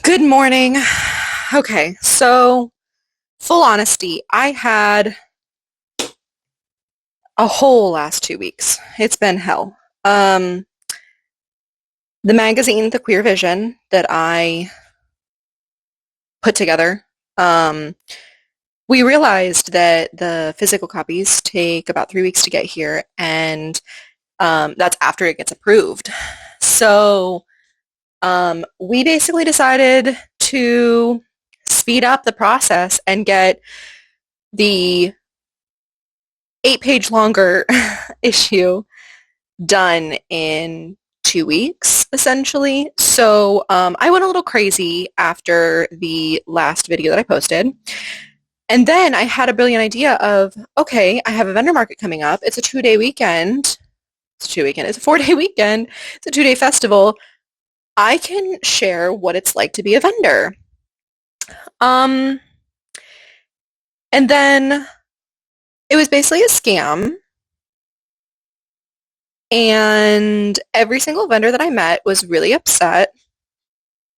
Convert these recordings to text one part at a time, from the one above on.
Good morning. Okay, so full honesty, I had a whole last 2 weeks. It's been hell. Um, the magazine, The Queer Vision, that I put together, um, we realized that the physical copies take about 3 weeks to get here, and that's after it gets approved. So we basically decided to speed up the process and get the 8-page longer issue done in 2 weeks, essentially. So I went a little crazy after the last video that I posted. And then I had a brilliant idea of, okay, I have a vendor market coming up. It's a 2-day weekend. It's a 2 weekend. It's a 4-day weekend. It's a 2-day festival. I can share what it's like to be a vendor. Um, and then it was basically a scam. And every single vendor that I met was really upset.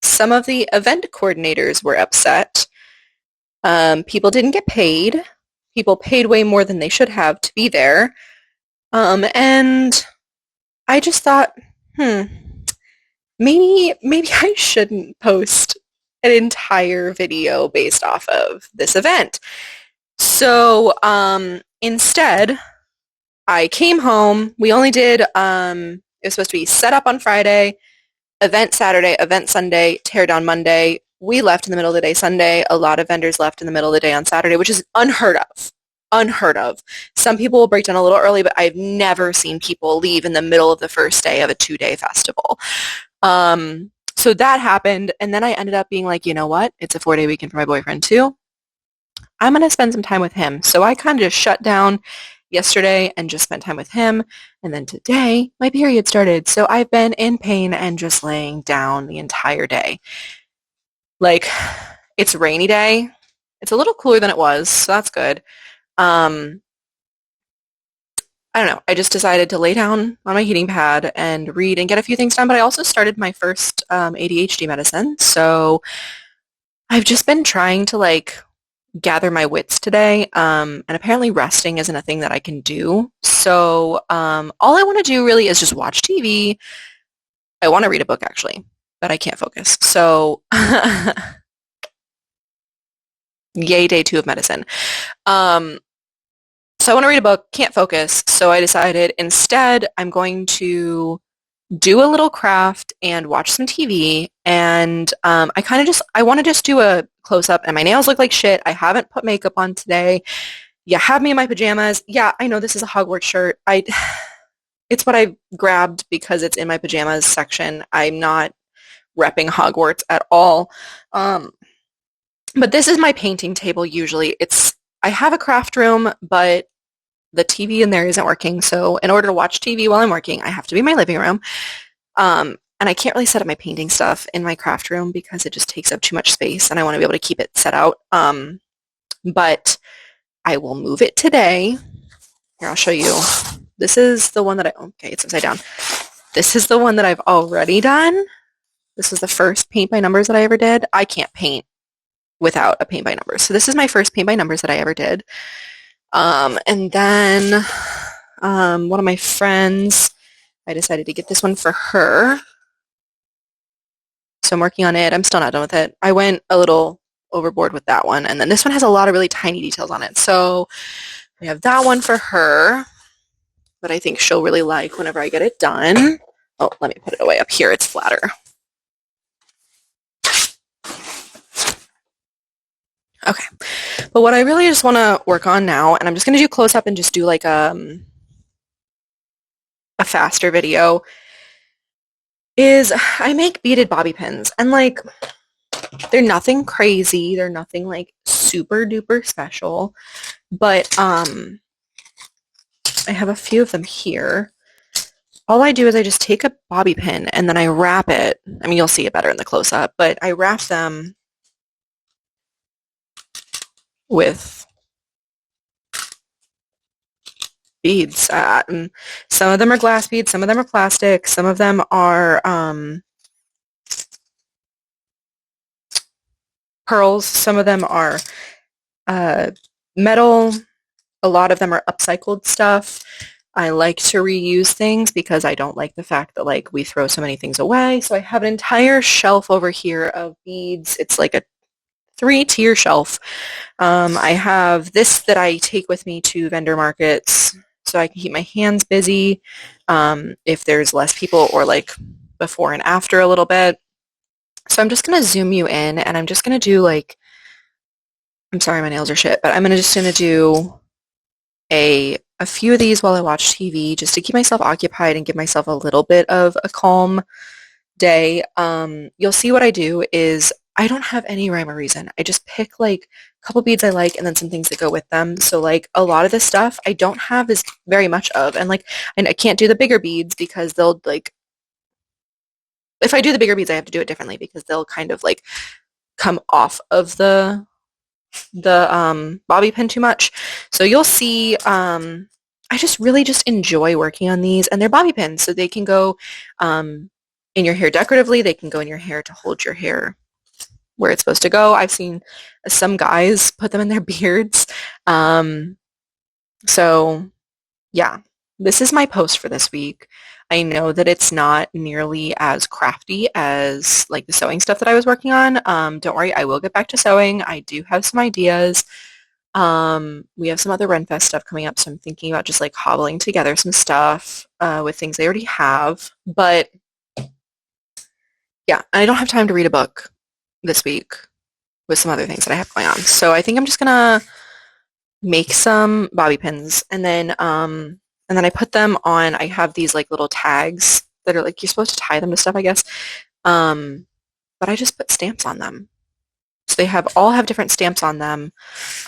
Some of the event coordinators were upset. People didn't get paid. People paid way more than they should have to be there. And I just thought, hmm, maybe I shouldn't post an entire video based off of this event. So instead, I came home. We only did, it was supposed to be set up on Friday, event Saturday, event Sunday, tear down Monday. We left in the middle of the day Sunday. A lot of vendors left in the middle of the day on Saturday, which is unheard of. Unheard of. Some people will break down a little early, but I've never seen people leave in the middle of the first day of a 2-day festival. So that happened, and then I ended up being like, you know what? It's a 4-day weekend for my boyfriend too. I'm going to spend some time with him. So I kind of just shut down yesterday and just spent time with him. And then today, my period started. So I've been in pain and just laying down the entire day. Like, it's a rainy day. It's a little cooler than it was, so that's good. Um, I don't know. I just decided to lay down on my heating pad and read and get a few things done. But I also started my first ADHD medicine. So I've just been trying to gather my wits today. And apparently resting isn't a thing that I can do. So all I want to do really is just watch TV. I want to read a book actually, but I can't focus. So yay, day 2 of medicine. Um, so I want to read a book, can't focus. So I decided instead I'm going to do a little craft and watch some TV. And I want to just do a close up and my nails look like shit. I haven't put makeup on today. You have me in my pajamas. Yeah, I know this is a Hogwarts shirt. It's what I grabbed because it's in my pajamas section. I'm not repping Hogwarts at all. Um, but this is my painting table usually. I have a craft room, but the TV in there isn't working. So in order to watch TV while I'm working, I have to be in my living room. And I can't really set up my painting stuff in my craft room because it just takes up too much space and I want to be able to keep it set out. But I will move it today. Here, I'll show you. This is the one that okay, it's upside down. This is the one that I've already done. This is the first paint by numbers that I ever did. I can't paint without a paint by numbers. So this is my first paint by numbers that I ever did. And then one of my friends, I decided to get this one for her. So I'm working on it. I'm still not done with it. I went a little overboard with that one. And then this one has a lot of really tiny details on it. So we have that one for her that I think she'll really like whenever I get it done. Oh, let me put it away up here. It's flatter. Okay. But what I really just want to work on now, and I'm just going to do close up and just do like a faster video, is I make beaded bobby pins. And they're nothing crazy. They're nothing super duper special. But I have a few of them here. All I do is I just take a bobby pin and then I wrap it. I mean, you'll see it better in the close-up, but I wrap them with beads. And some of them are glass beads, some of them are plastic, some of them are pearls. Some of them are metal. A lot of them are upcycled stuff. I like to reuse things because I don't like the fact that like we throw so many things away. So I have an entire shelf over here of beads. It's like a 3-tier shelf. I have this that I take with me to vendor markets so I can keep my hands busy if there's less people or like before and after a little bit. So I'm just going to zoom you in and I'm just going to do like, I'm sorry, my nails are shit, but I'm just going to do a few of these while I watch TV just to keep myself occupied and give myself a little bit of a calm day. You'll see what I do is I don't have any rhyme or reason. I just pick like a couple beads I like and then some things that go with them. So like a lot of this stuff I don't have as very much of. And I can't do the bigger beads because they'll like, if I do the bigger beads, I have to do it differently because they'll kind of like come off of the bobby pin too much. So you'll see I just really just enjoy working on these, and they're bobby pins so they can go in your hair decoratively. They can go in your hair to hold your hair where it's supposed to go. I've seen some guys put them in their beards. So yeah, this is my post for this week. I know that it's not nearly as crafty as like the sewing stuff that I was working on. Don't worry, I will get back to sewing. I do have some ideas. We have some other Renfest stuff coming up, so I'm thinking about just like hobbling together some stuff with things I already have. But yeah, I don't have time to read a book this week with some other things that I have going on. So I think I'm just gonna make some bobby pins and then I put them on. I have these like little tags that are like you're supposed to tie them to stuff, I guess. But I just put stamps on them. So they all have different stamps on them.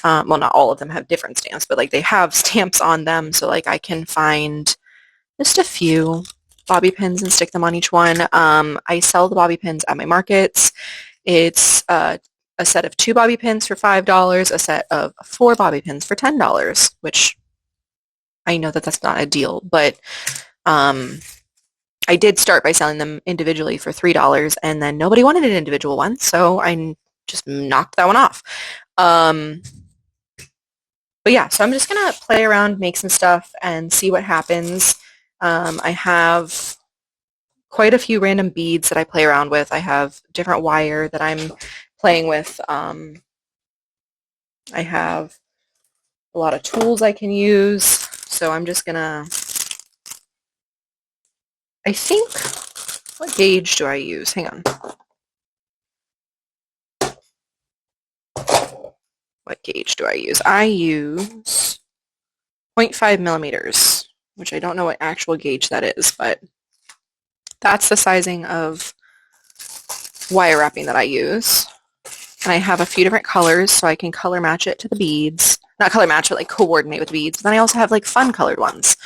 Well, not all of them have different stamps, but like they have stamps on them. So like I can find just a few bobby pins and stick them on each one. I sell the bobby pins at my markets. It's a set of 2 bobby pins for $5, a set of 4 bobby pins for $10, which I know that that's not a deal, but I did start by selling them individually for $3, and then nobody wanted an individual one, so I just knocked that one off. But yeah, so I'm just going to play around, make some stuff, and see what happens. I have quite a few random beads that I play around with. I have different wire that I'm playing with. I have a lot of tools I can use, so I'm just going to, I think, what gauge do I use? Hang on. What gauge do I use? I use 0.5 millimeters, which I don't know what actual gauge that is, but that's the sizing of wire wrapping that I use. And I have a few different colors, so I can color match it to the beads. Not color match, but like coordinate with the beads. But then I also have like fun colored ones.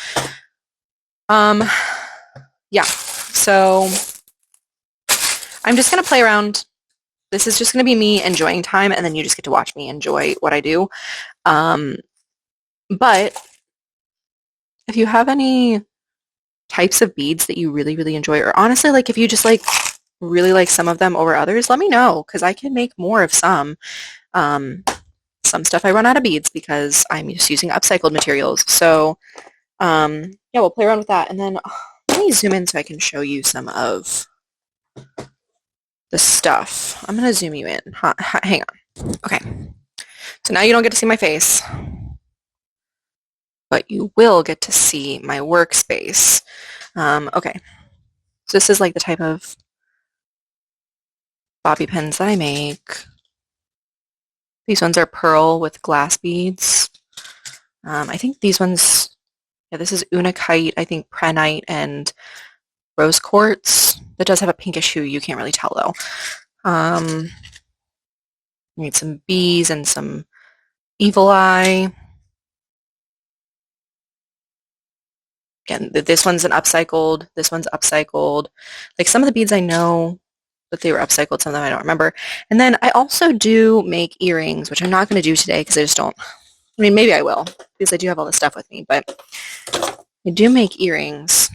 Yeah, so I'm just going to play around. This is just going to be me enjoying time, and then you just get to watch me enjoy what I do. But if you have any types of beads that you really, really enjoy, or honestly, like if you just like really like some of them over others, let me know, because I can make more of some. Some stuff I run out of beads because I'm just using upcycled materials. So yeah, we'll play around with that. And then let me zoom in so I can show you some of the stuff. I'm going to zoom you in. Hang on. Okay. So now you don't get to see my face, but you will get to see my workspace. Okay. So this is like the type of bobby pins that I make. These ones are pearl with glass beads. I think these ones, yeah, this is unakite, I think prenite and rose quartz. That does have a pinkish hue. You can't really tell though. Need some bees and some evil eye. Again, this one's an upcycled. This one's upcycled. Like some of the beads I know that they were upcycled. Some of them I don't remember. And then I also do make earrings, which I'm not going to do today because I just don't. I mean, maybe I will because I do have all this stuff with me. But I do make earrings.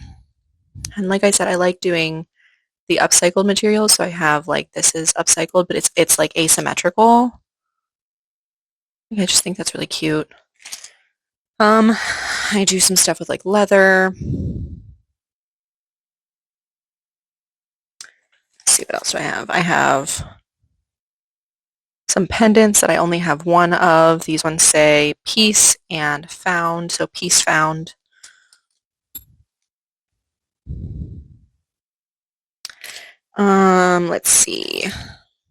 And like I said, I like doing the upcycled materials. So I have like this is upcycled, but it's like asymmetrical. I just think that's really cute. I do some stuff with like leather. Let's see what else do I have. I have some pendants that I only have one of. These ones say peace and found, so peace found. Let's see.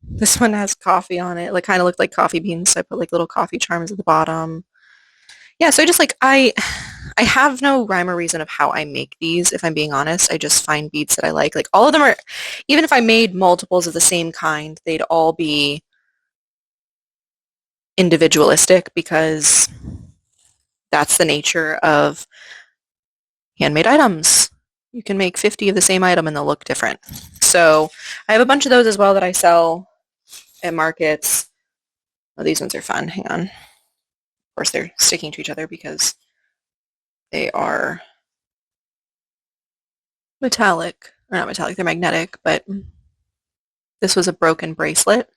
This one has coffee on it. Like kind of looked like coffee beans, so I put like little coffee charms at the bottom. Yeah, so I just like I have no rhyme or reason of how I make these, if I'm being honest. I just find beads that I like. Like all of them are, even if I made multiples of the same kind, they'd all be individualistic because that's the nature of handmade items. You can make 50 of the same item and they'll look different. So I have a bunch of those as well that I sell at markets. Oh, these ones are fun. Hang on. Of course, they're sticking to each other because they are metallic. Or not metallic, they're magnetic, but this was a broken bracelet.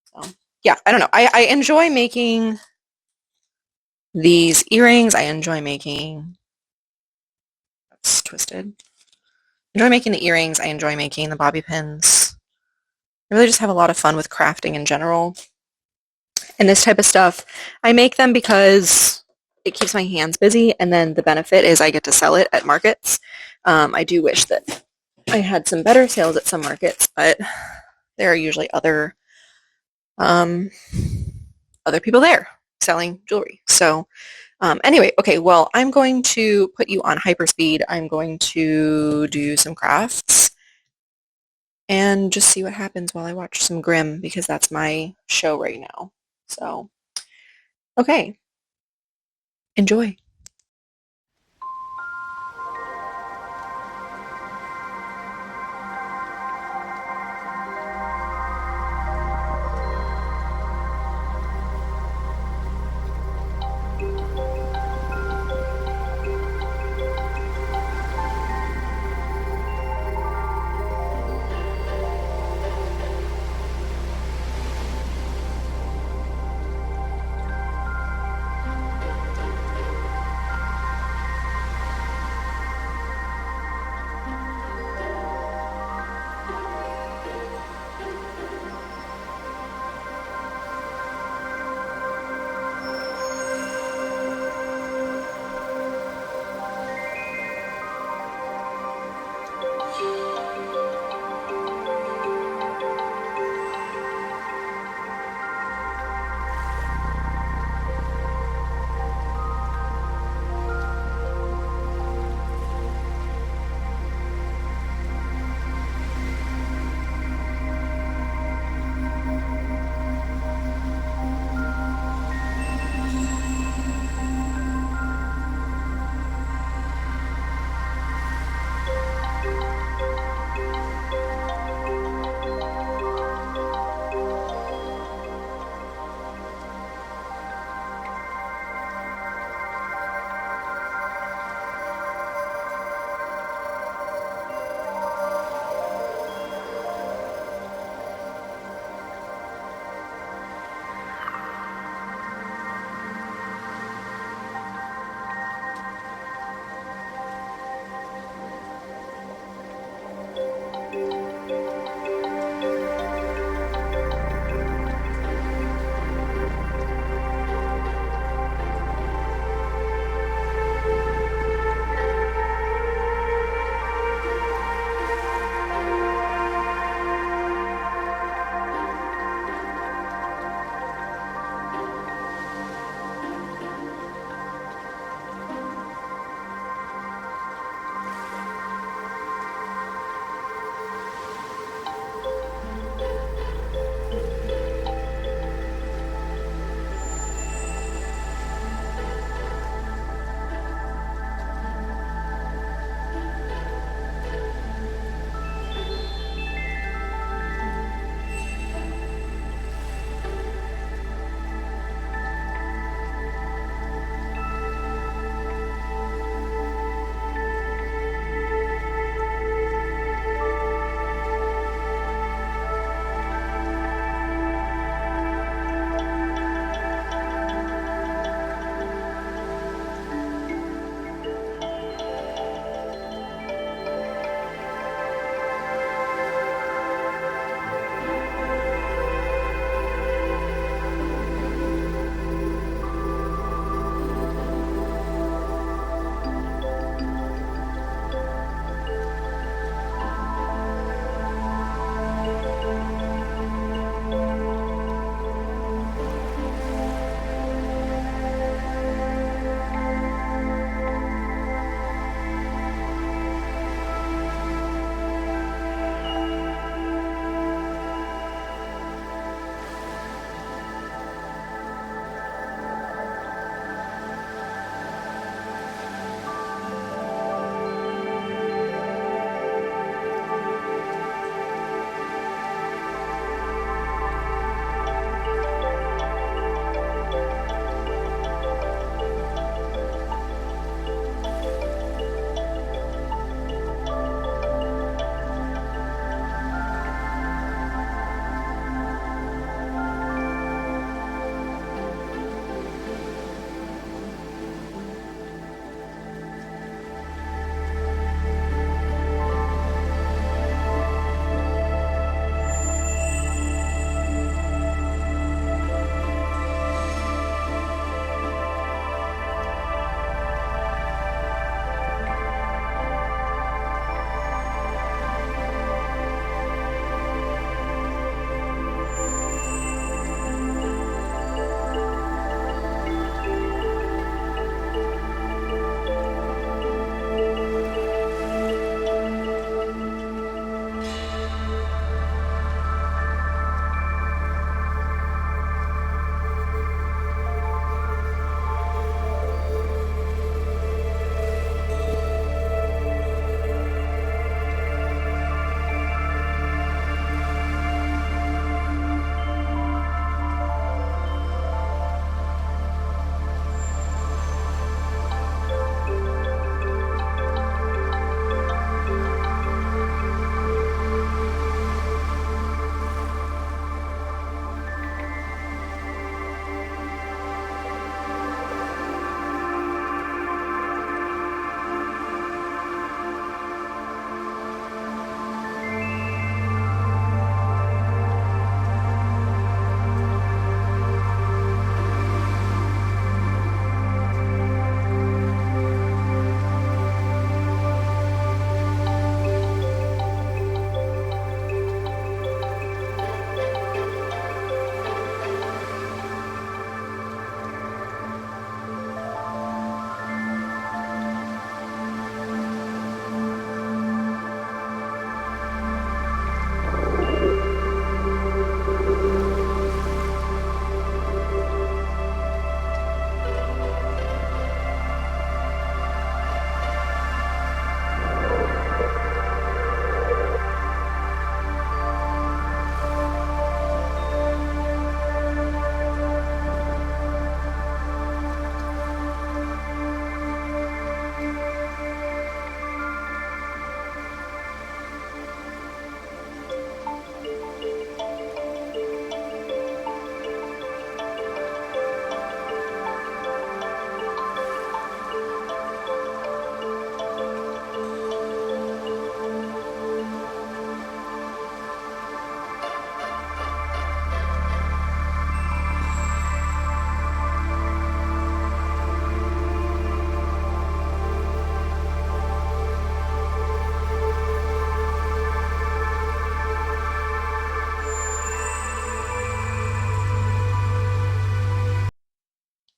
So yeah, I don't know. I enjoy making these earrings. I enjoy making, that's twisted. I enjoy making the earrings. I enjoy making the bobby pins. I really just have a lot of fun with crafting in general. And this type of stuff, I make them because it keeps my hands busy, and then the benefit is I get to sell it at markets. I do wish that I had some better sales at some markets, but there are usually other people there selling jewelry. So anyway, okay, well, I'm going to put you on hyperspeed. I'm going to do some crafts and just see what happens while I watch some Grimm because that's my show right now. So, okay, enjoy.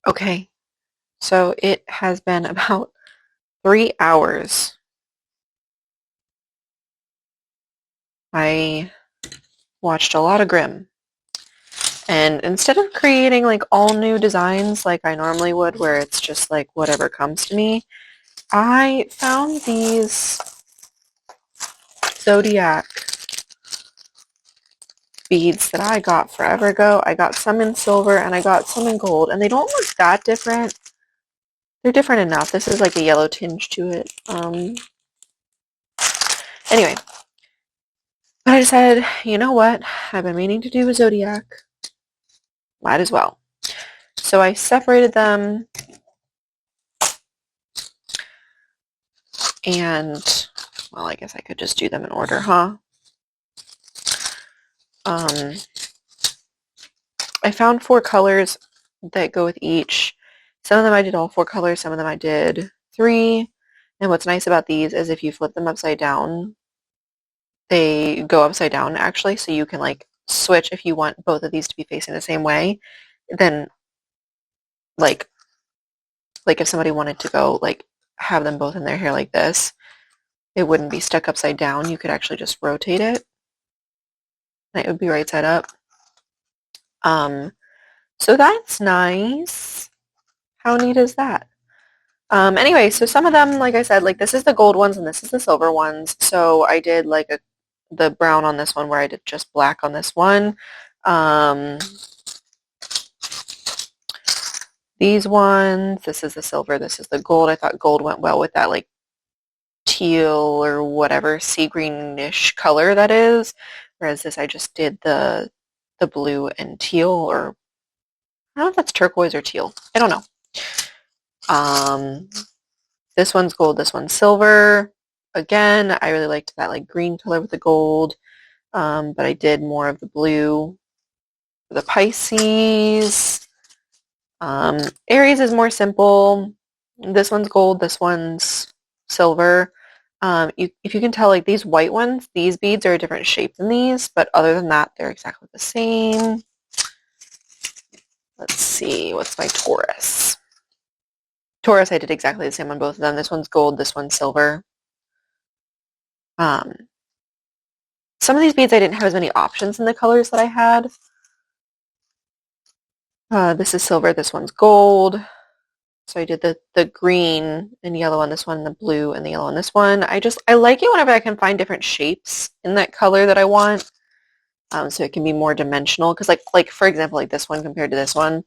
Okay, so it has been about 3 hours. I watched a lot of Grimm. And instead of creating like all new designs like I normally would, where it's just like whatever comes to me, I found these zodiac beads that I got forever ago. I got some in silver and I got some in gold, and they don't look that different. They're different enough. This is like a yellow tinge to it. Anyway, but I decided, you know what? I've been meaning to do a zodiac. Might as well. So I separated them and, well, I guess I could just do them in order, huh? Um, I found 4 colors that go with each. Some of them I did all 4 colors, some of them I did 3. And what's nice about these is if you flip them upside down, they go upside down actually, so you can like switch if you want both of these to be facing the same way. Then like if somebody wanted to go like have them both in their hair like this, it wouldn't be stuck upside down. You could actually just rotate it and it would be right side up. Um, so that's nice. How neat is that? Anyway, so some of them, like I said, like this is the gold ones and this is the silver ones. So I did like the brown on this one where I did just black on this one. Um, these ones, this is the silver, this is the gold. I thought gold went well with that like teal or whatever sea greenish color that is. Whereas this I just did the blue and teal, or I don't know if that's turquoise or teal. I don't know. Um, this one's gold, this one's silver. Again, I really liked that like green color with the gold, but I did more of the blue for the Pisces. Aries is more simple. This one's gold, this one's silver. If you can tell, like these white ones, these beads are a different shape than these, but other than that, they're exactly the same. Let's see, what's my Taurus? Taurus, I did exactly the same on both of them. This one's gold, this one's silver. Um, some of these beads I didn't have as many options in the colors that I had. This is silver, this one's gold. So I did the green and yellow on this one, the blue and the yellow on this one. I like it whenever I can find different shapes in that color that I want, so it can be more dimensional. Because like for example, like this one compared to this one,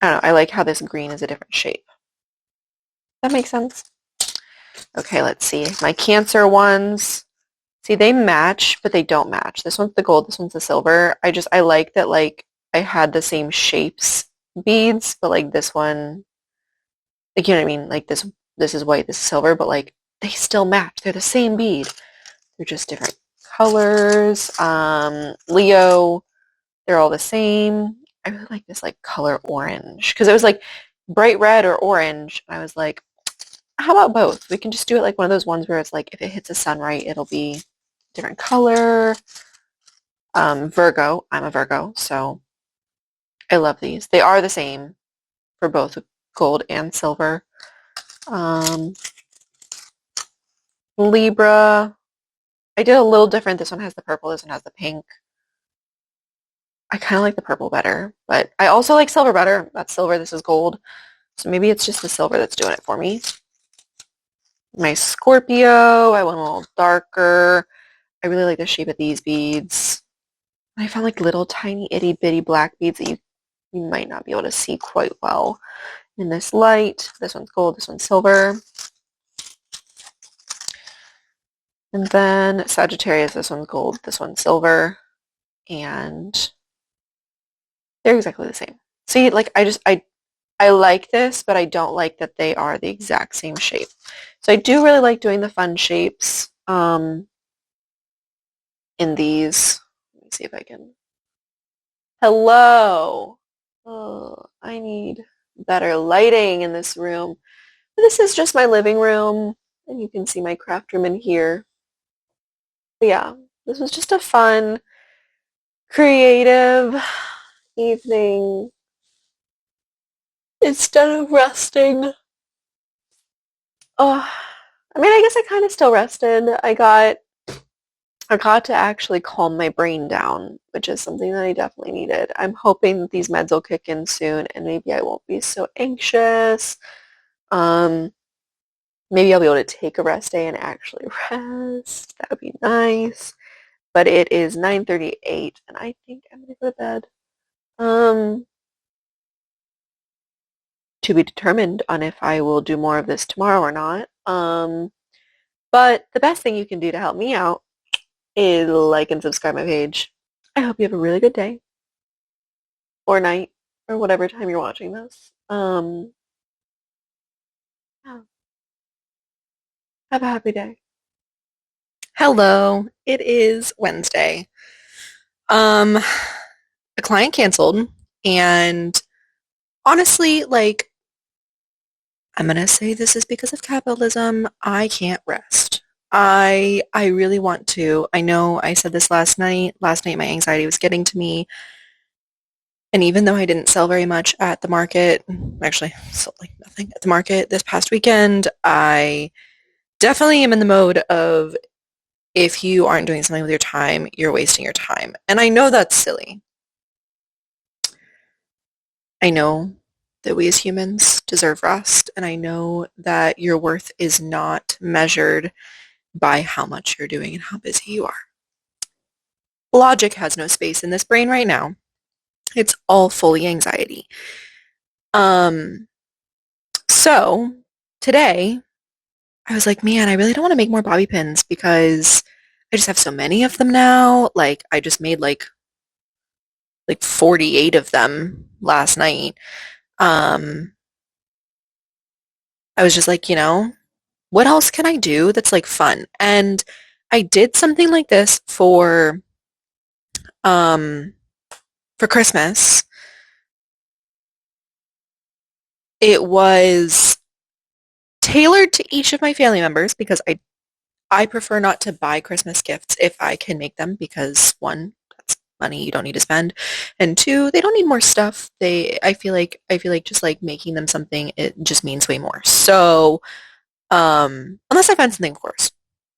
I don't know. I like how this green is a different shape. That makes sense. Okay, let's see. My Cancer ones. See, they match, but they don't match. This one's the gold, this one's the silver. I like that like I had the same shapes beads, but like this one, like you know what I mean? Like this is white, this is silver, but like they still match. They're the same bead. They're just different colors. Leo, they're all the same. I really like this like color orange because it was like bright red or orange. I was like, how about both? We can just do it like one of those ones where it's like if it hits the sun right, it'll be different color. Virgo, I'm a Virgo, so I love these. They are the same for both gold and silver. Um, Libra, I did a little different. This one has the purple, this one has the pink. I kind of like the purple better, but I also like silver better. That's silver, this is gold. So maybe it's just the silver that's doing it for me. My Scorpio, I went a little darker. I really like the shape of these beads. I found like little tiny itty bitty black beads that you might not be able to see quite well in this light. This one's gold, this one's silver. And then Sagittarius, this one's gold, this one's silver. And they're exactly the same. See, like I like this, but I don't like that they are the exact same shape. So I do really like doing the fun shapes in these. Let me see if I can. Hello. Oh, I need better lighting in this room. This is just my living room, and you can see my craft room in here. But yeah, this was just a fun, creative evening instead of resting. Oh, I mean, I guess I kind of still rested. I got to actually calm my brain down, which is something that I definitely needed. I'm hoping that these meds will kick in soon and maybe I won't be so anxious. Um, Maybe I'll be able to take a rest day and actually rest. That would be nice. But it is 9:38 and I think I'm gonna go to bed. Um, to be determined on if I will do more of this tomorrow or not. But the best thing you can do to help me out is like and subscribe my page. I hope you have a really good day or night or whatever time you're watching this. Yeah, have a happy day. Hello, it is Wednesday. Um, a client canceled, and honestly, like, I'm gonna say this is because of capitalism. I can't rest. I really want to. I know I said this last night. Last night my anxiety was getting to me, and even though I didn't sell very much at the market, actually sold like nothing at the market this past weekend, I definitely am in the mode of if you aren't doing something with your time, you're wasting your time. And I know that's silly. I know that we as humans deserve rest, and I know that your worth is not measured by how much you're doing and how busy you are. Logic has no space in this brain right now. It's all fully anxiety. Um, so today I was like, man, I really don't want to make more bobby pins because I just have so many of them now. Like I just made like 48 of them last night. Um, I was just like, what else can I do that's like fun? And I did something like this um for Christmas. It was tailored to each of my family members because I prefer not to buy Christmas gifts if I can make them because one, that's money you don't need to spend, and two, they don't need more stuff. I feel like just like making them something, it just means way more. So unless I find something, of course,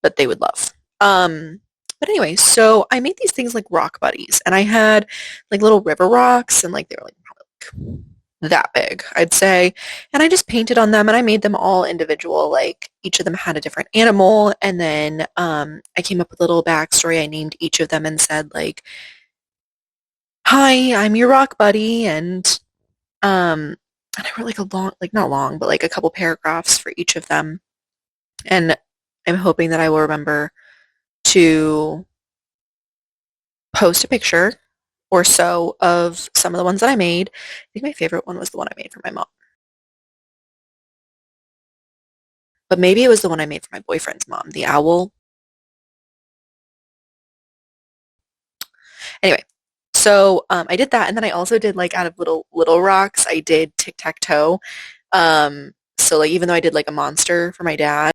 that they would love. Um, but anyway, so I made these things like rock buddies, and I had like little river rocks, and like they were like probably like that big, I'd say. And I just painted on them, and I made them all individual. Like each of them had a different animal, and then I came up with a little backstory. I named each of them and said like, "Hi, I'm your rock buddy," um, and I wrote like a long, like not long, but like a couple paragraphs for each of them. And I'm hoping that I will remember to post a picture or so of some of the ones that I made. I think my favorite one was the one I made for my mom. But maybe it was the one I made for my boyfriend's mom, the owl. Anyway, so I did that, and then I also did like out of little rocks, I did tic-tac-toe. So like even though I did like a monster for my dad,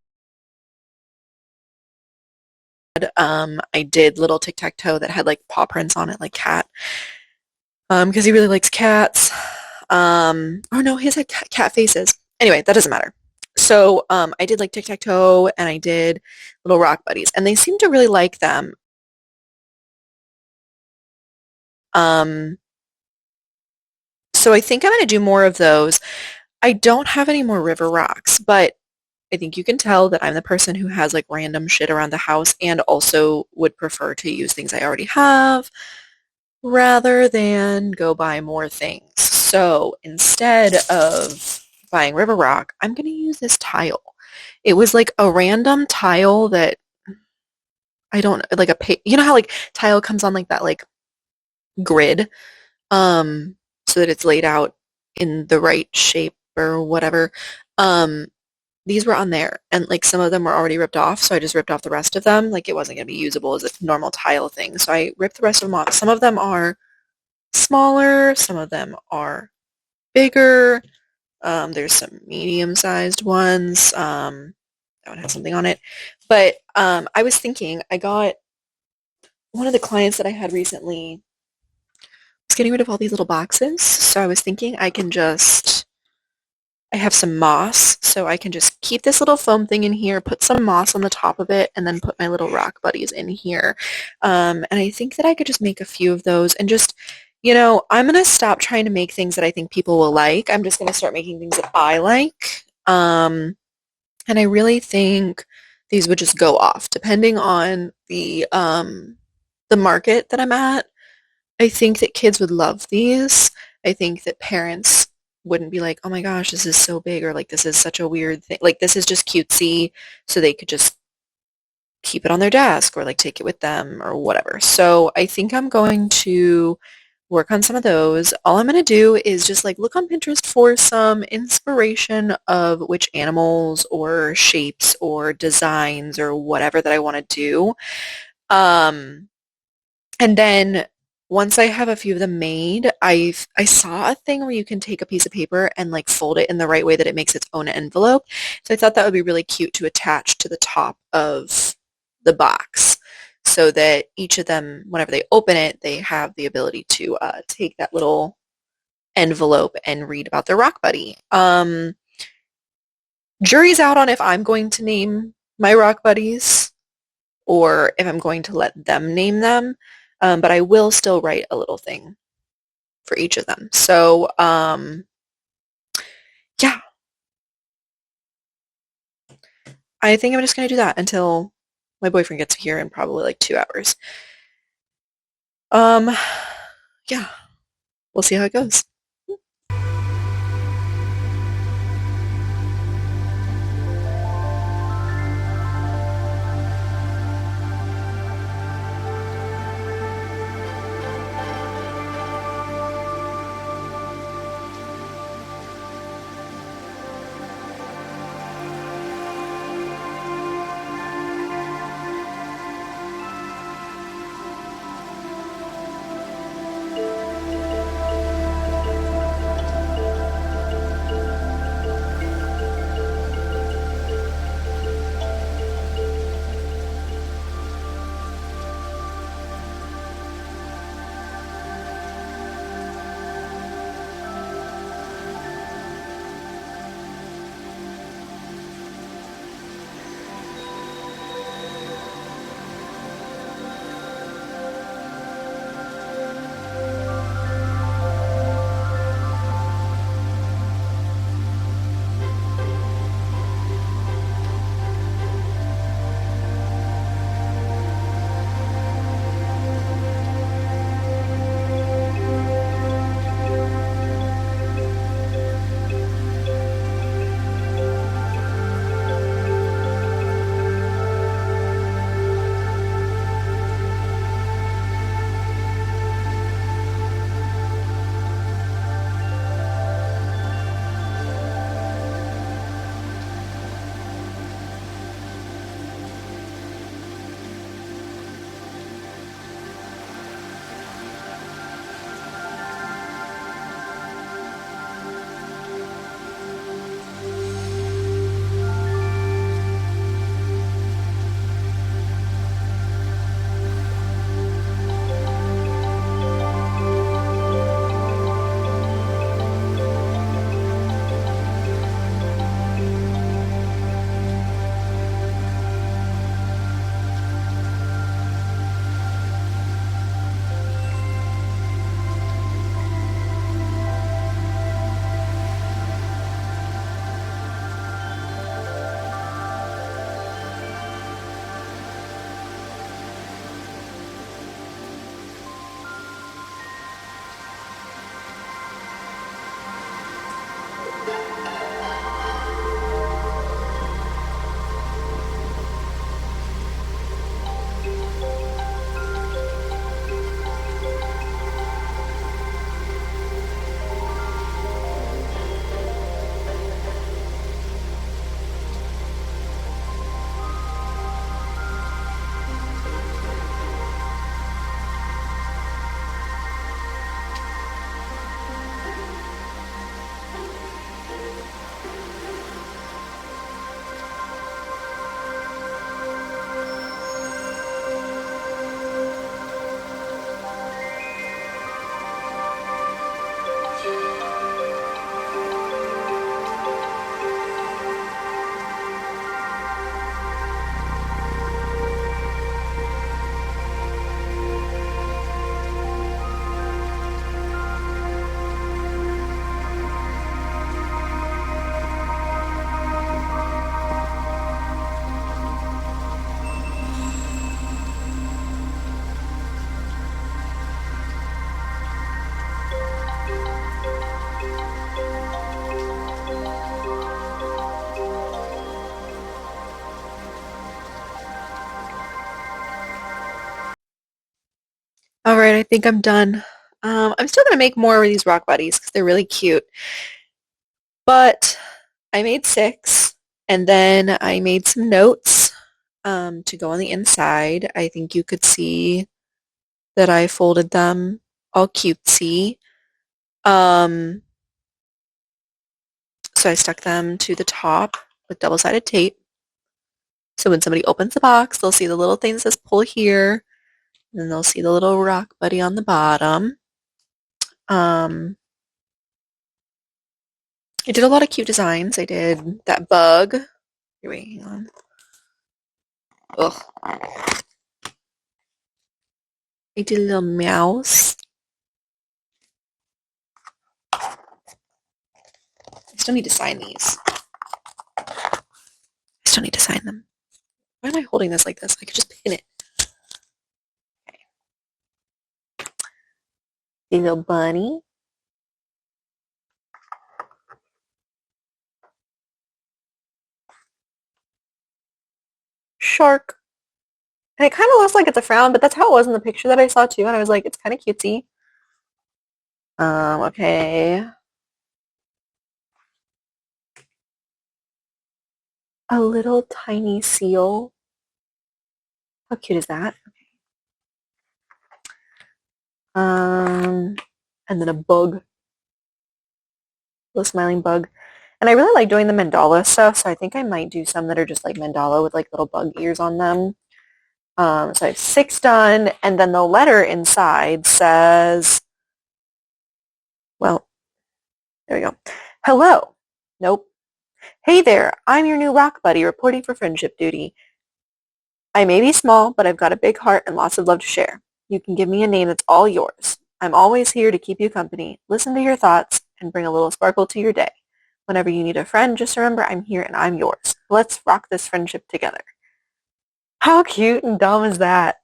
I did little tic-tac-toe that had like paw prints on it, like cat. Because he really likes cats. Oh no, he has like cat faces. Anyway, that doesn't matter. So I did like tic-tac-toe and I did little rock buddies, and they seemed to really like them. Um, so I think I'm going to do more of those. I don't have any more river rocks, but I think you can tell that I'm the person who has like random shit around the house and also would prefer to use things I already have rather than go buy more things. So instead of buying river rock, I'm going to use this tile. It was like a random tile that I don't like you know how like tile comes on like that like grid so that it's laid out in the right shape or whatever. Um these were on there and like some of them were already ripped off, so I just ripped off the rest of them. Like it wasn't going to be usable as a normal tile thing. So I ripped the rest of them off. Some of them are smaller, some of them are bigger. There's some medium-sized ones. That one has something on it. But I was thinking, I got one of the clients that I had recently was getting rid of all these little boxes. So I was thinking I can just I have some moss, so I can just keep this little foam thing in here, put some moss on the top of it, and then put my little rock buddies in here. And I think that I could just make a few of those and just, I'm going to stop trying to make things that I think people will like. I'm just going to start making things that I like. And I really think these would just go off depending on the market that I'm at. I think that kids would love these. I think that parents wouldn't be like, oh my gosh, this is so big, or like this is such a weird thing. Like this is just cutesy, so they could just keep it on their desk or like take it with them or whatever. So I think I'm going to work on some of those. All I'm going to do is just like look on Pinterest for some inspiration of which animals or shapes or designs or whatever that I want to do. Um, and then once I have a few of them made, I saw a thing where you can take a piece of paper and like fold it in the right way that it makes its own envelope. So I thought that would be really cute to attach to the top of the box so that each of them, whenever they open it, they have the ability to take that little envelope and read about their rock buddy. Jury's out on if I'm going to name my rock buddies or if I'm going to let them name them. But I will still write a little thing for each of them. So, yeah, I think I'm just going to do that until my boyfriend gets here in probably like 2 hours. Um, yeah, we'll see how it goes. think I'm done. I'm still going to make more of these rock buddies because they're really cute. But I made 6, and then I made some notes to go on the inside. I think you could see that I folded them all cutesy. Um, so I stuck them to the top with double-sided tape. So when somebody opens the box, they'll see the little thing that says pull here, and then they'll see the little rock buddy on the bottom. Um, I did a lot of cute designs. I did that bug. Wait, hang on. Ugh. I did a little mouse. I still need to sign these. I still need to sign them. Why am I holding this like this? I could just pin it. Okay. A little bunny. Shark. And it kind of looks like it's a frown, but that's how it was in the picture that I saw too. And I was like, it's kind of cutesy. Okay. A little tiny seal. How cute is that? And then a bug, a little smiling bug. And I really like doing the mandala stuff, so I think I might do some that are just like mandala with like little bug ears on them. So I have 6 done, and then the letter inside says, well, there we go. Hello. Nope. Hey there, I'm your new rock buddy reporting for friendship duty. I may be small, but I've got a big heart and lots of love to share. You can give me a name that's all yours. I'm always here to keep you company, listen to your thoughts, and bring a little sparkle to your day. Whenever you need a friend, just remember I'm here and I'm yours. Let's rock this friendship together. How cute and dumb is that?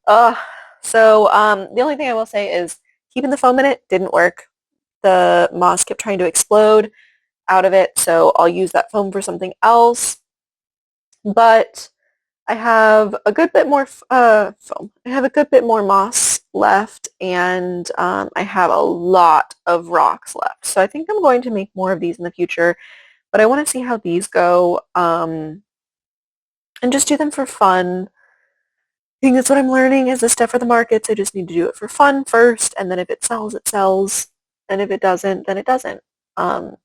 Uh, the only thing I will say is keeping the foam in it didn't work. The moss kept trying to explode out of it, so I'll use that foam for something else. But I have a good bit more foam. I have a good bit more moss left, and I have a lot of rocks left. So I think I'm going to make more of these in the future, but I want to see how these go and just do them for fun. I think that's what I'm learning is the stuff for the markets. I just need to do it for fun first, and then if it sells, it sells, and if it doesn't, then it doesn't. Um,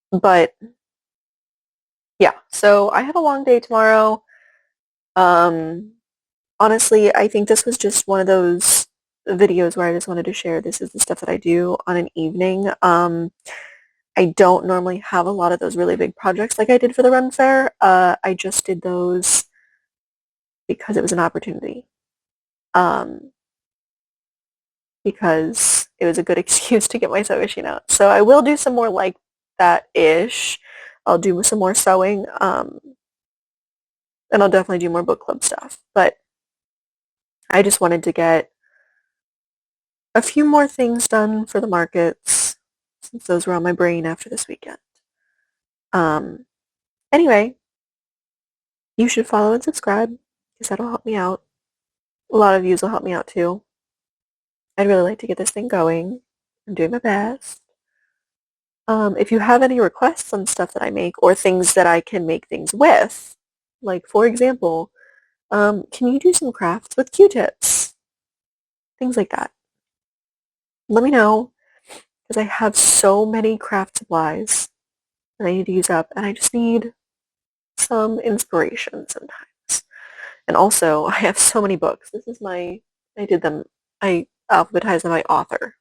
but yeah, so I have a long day tomorrow. Um, Honestly, I think this was just one of those videos where I just wanted to share this is the stuff that I do on an evening. I don't normally have a lot of those really big projects like I did for the Run Fair. I just did those because it was an opportunity. Um, because it was a good excuse to get my sewing machine out. So I will do some more like that-ish. I'll do some more sewing, and I'll definitely do more book club stuff. But I just wanted to get a few more things done for the markets since those were on my brain after this weekend. Um, anyway, you should follow and subscribe because that'll help me out. A lot of views will help me out too. I'd really like to get this thing going. I'm doing my best. If you have any requests on stuff that I make or things that I can make things with, like for example, can you do some crafts with Q-tips? Things like that. Let me know because I have so many craft supplies that I need to use up and I just need some inspiration sometimes. And also, I have so many books. I alphabetized them by author.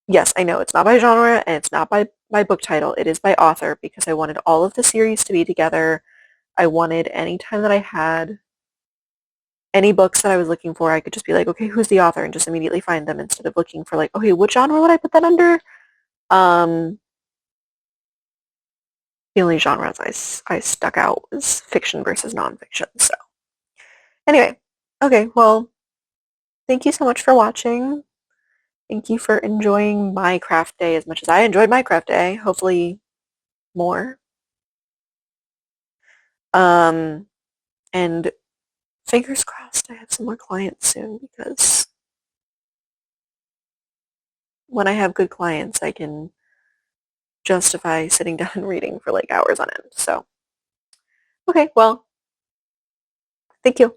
Yes, I know it's not by genre and it's not by book title. It is by author because I wanted all of the series to be together. I wanted any time that I had any books that I was looking for, I could just be like, okay, who's the author? And just immediately find them instead of looking for like, okay, what genre would I put that under? Um, the only genres I stuck out was fiction versus nonfiction. So anyway, okay, well, thank you so much for watching. Thank you for enjoying my craft day as much as I enjoyed my craft day. Hopefully more. And fingers crossed I have some more clients soon because when I have good clients, I can justify sitting down and reading for like hours on end. So, okay, well, thank you.